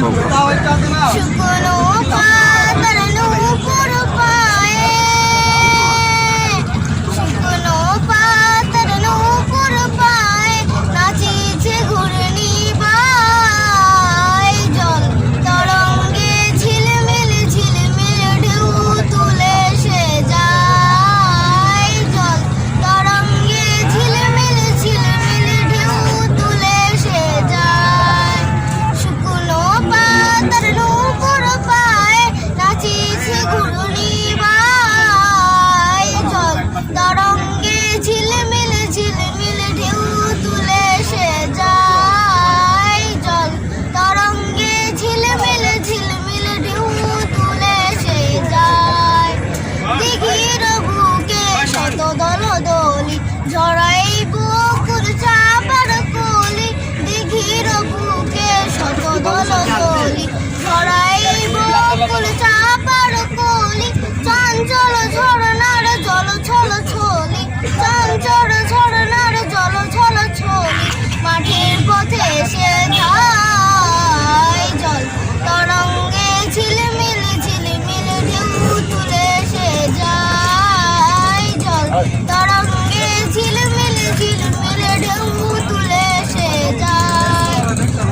শুকনো পাতার নূপুর পায়ে, শুকনো পাতার নূপুর পায়ে নাচিছে ঘূর্ণি বায়। জল তরঙ্গে ঝিলমিল ঝিলমিল ঢেউ তুলে সে যায়। জল তরঙ্গে ঝিলমিল ঝিলমিল ঢেউ তুলে সে যায়। শুকনো পাতার নূপুর পায়ে নাচিছে ঘূর্ণি বায়। জল তরঙ্গে ঝিলমিল ঝিলমিল ঢেউ তুলে সে যায়। জল তরঙ্গে ঝিলমিল ঝিলমিল ঢেউ তুলে সে যায়। দিঘির বুকে শত দলদলি ঝরাই পুকুর চাপার কলি। দিঘির বুকে শত দলদলি ঝরাই পুকুর চাপার কলি। চঞ্চল ঝরনার জল ছল ছলি, চঞ্চল ঝরনার জল ছল ছলি মাঠের পথে এসে যায়। জল তরঙ্গে ঝিলমিল ঝিলমিল ঢেউ তুলে সে যায়। জল তরঙ্গে ঝিলমিল ঝিলমিল ঢেউ তুলে সে যায়।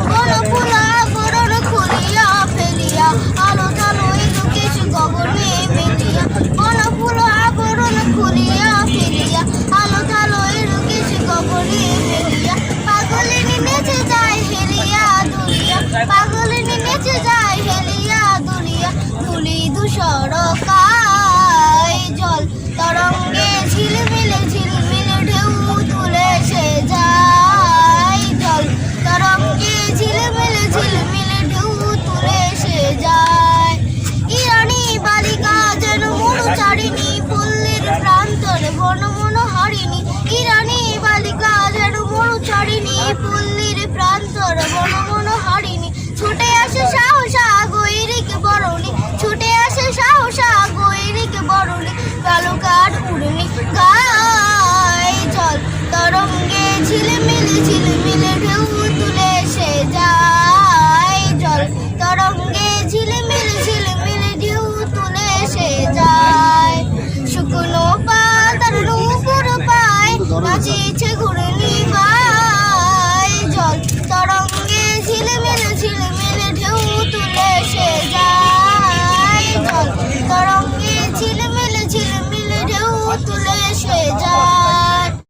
বনফুল আবরণ খুলিয়া ফেলিয়া আলো জালো এলো কিছু গগনে মেলিয়া। বনফুল আবরণ খুলিয়া ফেলিয়া আলো জালো এলো কিছু গগনে মেলিয়া। পাগলিনী নেচে যায় হেলিয়া দুলিয়া, পাগলিনী নেচে যায় হেলিয়া দুলিয়া। ধুলি ধূসর কায় জল তরঙ্গে ঝিলমিল ঝিলমিল ঢেউ তুলে সে যায়। জল তরঙ্গে ঝিলমিল ঝিলমিল ঢেউ তুলে সে যায়। ইরানি বালিকা যেন মনুচারিণী পল্লীর প্রান্তরে বন মনোহারিণী। ইরানি বালিকা যেন মনুচারিণী পল্লীর প্রান্তরে বন মনোহারিণী। ছুটে আসে সাহসা গৈরিক বরণী, ছুটে আসে সাহসা গৈরিক বরণী। বালুকার উড়নি গায় জল তরঙ্গে ঝিলমিল ঝিলমিল ঢেউ তুলে সে যায়। জল তরঙ্গে ঝিলমিল ঝিলমিল ঢেউ তুলে সে যায়। শুকনো পাতার নূপুর পায়ে নাচিছে ঘুরে